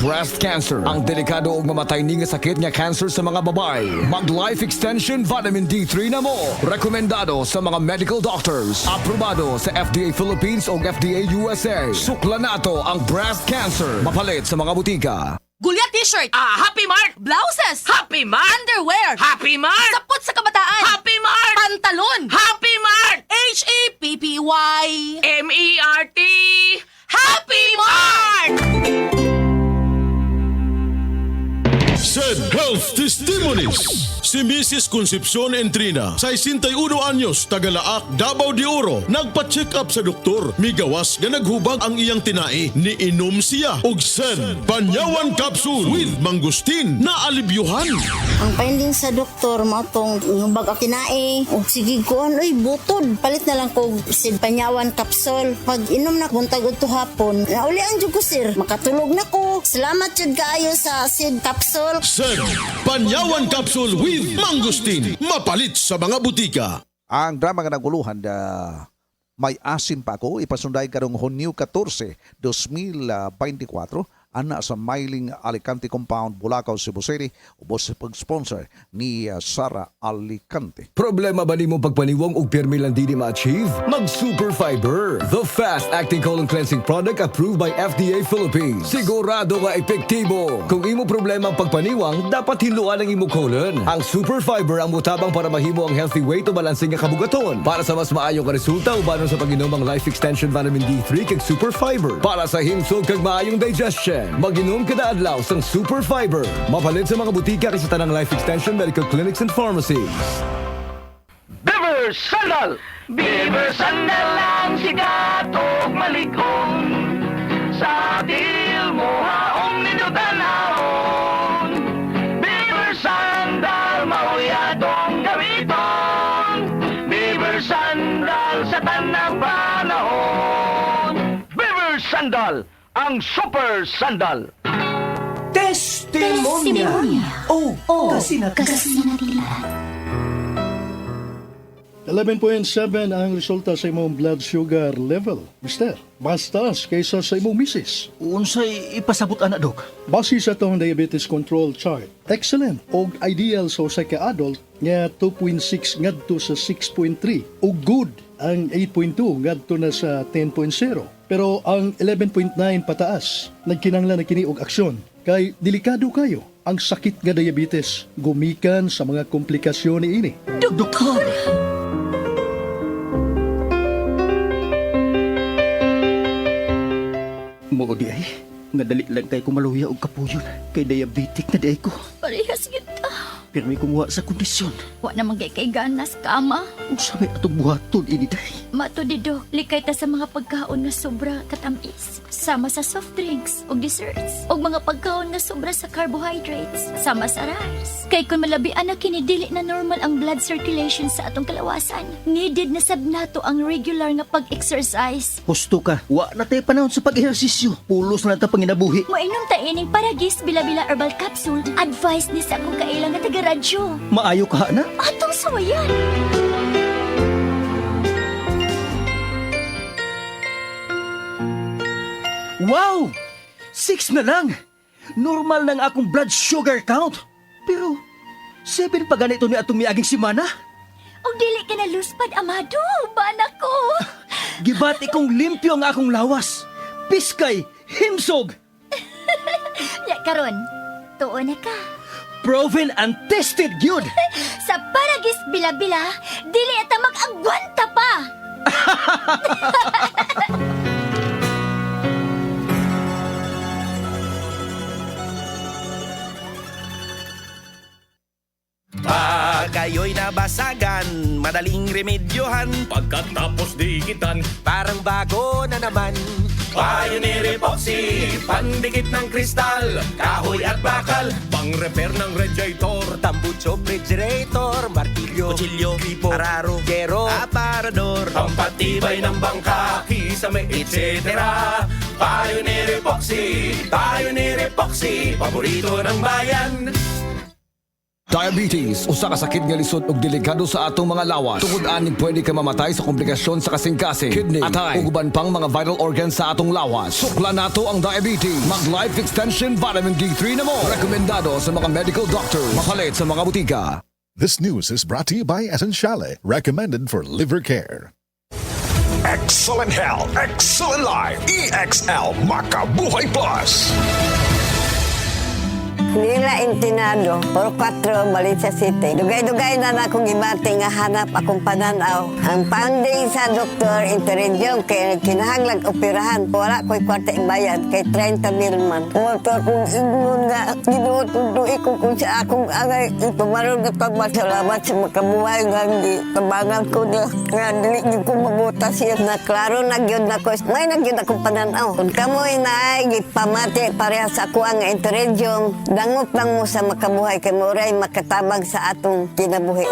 breast cancer. Ang delikado ug mamatay ni nga sakit nga cancer sa mga babae. Mag Life Extension Vitamin D3 na mo. Rekomendado sa mga medical doctors. Aprobado sa FDA Philippines ug FDA USA. Sukla nato ang breast cancer. Mapalit sa mga butika. Gulya t-shirt. Happy Mart! Blouses. Happy Mart! Underwear. Happy Mart! Sapot sa kabataan. Happy Mart! Pantalon. Happy Mart! Happy. M-E-R-T! Happy Mart! Said Health Testimonies. Si Mrs. Concepcion Entrina, 61 anyos, Tagalaak, Davao de Oro, nagpa-check up sa doktor. Migawas nga naghubag ang iyang tinai. Niinom siya og Sen Panyawan Capsule with Mangustin na alibyuhan. Ang finding sa doktor mo itong bag kinae o sige kuan oy butod palit na lang ko sid panyawan kapsul pag inom na buntag udto hapon naulian jud ko sir makatulog na ko salamat jud kaayo sa sid kapsul. Sen Panyawan Capsule with Mangustin, mapalit sa mga butika. Ang drama nga naguluhan may asim pa ako ipasunday karong Hunyo 14, 2024 ana sa Mailing Alicante Compound, Bulacau, Cebu City, ubos sa pag-sponsor ni Sara Alicante. Problema ba nimo pagpaniwang og pirmi lang di ma-achieve? Mag Super Fiber, the fast-acting colon cleansing product approved by FDA Philippines. Sigurado nga epektibo. Kung imo problema ang pagpaniwang, dapat hiluan ang imo colon. Ang Super Fiber ang mutabang para mahimo ang healthy weight o balansing nga kabugaton. Para sa mas maayong ka resulta ubanon sa pag-inom ang Life Extension Vitamin D3 kag Super Fiber. Para sa himsog kag maayong digestion, mag-inom kada adlaw sang Super Fiber. Mapalit sa mga butika kay sa tanang Life Extension Medical Clinics and Pharmacies. Beaver Sandal! Beaver Sandal ang sikat o malikong sa dil mo haong ninutanahon. Beaver Sandal mahuyadong gamiton. Beaver Sandal sa tanang panahon. Beaver Sandal ang Super Sandal. Testimonya. Oh, kasi na 11.7 ang resulta sa imong blood sugar level, mister. Mas taas kaysa sa imong misis. Unsay ipasabot ana dok? Base sa itong diabetes control chart, excellent o ideal sa usa ka adult nga 2.6 ngadto sa 6.3 o good ang 8.2 ngadto na sa 10.0. Pero ang 11.9 pataas, nagkinanglan na kini og aksyon. Kay delikado kayo ang sakit nga diabetes, gumikan sa mga komplikasyon ini. Doktor! Mao di ay, nga dali lang kay kumaluya og kapuyon kay diabetic na di ay ko. Parehas kita. Pirmi kumuha sa kondisyon. Wa na manggay kay ganas kama. Usa may atong buhaton ini day. Mato dido, likay ta sa mga pagkaon nga sobra katamis. Sama sa soft drinks o desserts. O mga pagkaon nga sobra sa carbohydrates. Sama sa rice. Kay kung malabian na kini dili na normal ang blood circulation sa atong kalawasan. Needed na sab nato ang regular nga pag-exercise. Husto ka, wa na tayo panahon sa pag-ehersisyo. Pulos na ta panginabuhi. Moinom ta ining Paragis Bila-Bila Herbal Capsule. Advice ni sa akong kailang nga taga-radyo. Maayo ka na? Atong sawayan. Wow! 6 na lang! Normal ng akong blood sugar count. Pero, 7 pa ganito ni atong miaging simana. Og dili ka na luspad, amado. Bana ko. Gibati kong limpyo ang akong lawas. Piskay, himsog. Ya karon, tuon na ka. Proven and tested gyud. Sa Paragis Bila-Bila, dili ata mag-agwanta pa. Pag kayo'y nabasagan, madaling remedyohan. Pagkatapos dikitan, Parang bago na naman. Pioneer Epoxy, pandikit ng kristal, kahoy at bakal, pang-repair ng radiator, tambucho, refrigerator, martilyo, kutsilyo, gripo, araro, gero, aparador, pampatibay ng bangka, kisame, etc. Pioneer Epoxy, paborito ng bayan. Diabetes, usa ka sakit nga lisod ug delikado sa atong mga lawas. Tungod aning pwede ka mamatay sa komplikasyon sa kasing-kasing, kidney, atay, ug uban pang mga vital organs sa atong lawas. Sukla nato ang diabetes. Mag Life Extension Vitamin D3 na mo. Rekomendado sa mga medical doctor. Mapalit sa mga butika. This news is brought to you by Essentiale, recommended for liver care. Excellent health, excellent life. EXL Makabuhay Plus. Nila Intinado, por 4, Valencia City. Dugay-dugay na akong ibati nga hanap akong pananaw. Ang finding sa doktor, interregion, kay kinahanglag operahan. Wala ko'y kwarta ibayad, kay 30,000 man. Motor kong ingon nga, ginutuloy ko kung sa akong angay. Ipumarong na pagmasalamat sa makabuhay nga hindi tabangan ko na. Nga dili ko mabutas siya na klaro nagyod na ko. May nagyod akong pananaw. Kung kamoy na ay gipamati pareha sa ako ang interregion, dangop lang mo sa makabuhay kay moray makatabang sa atong kinabuhi.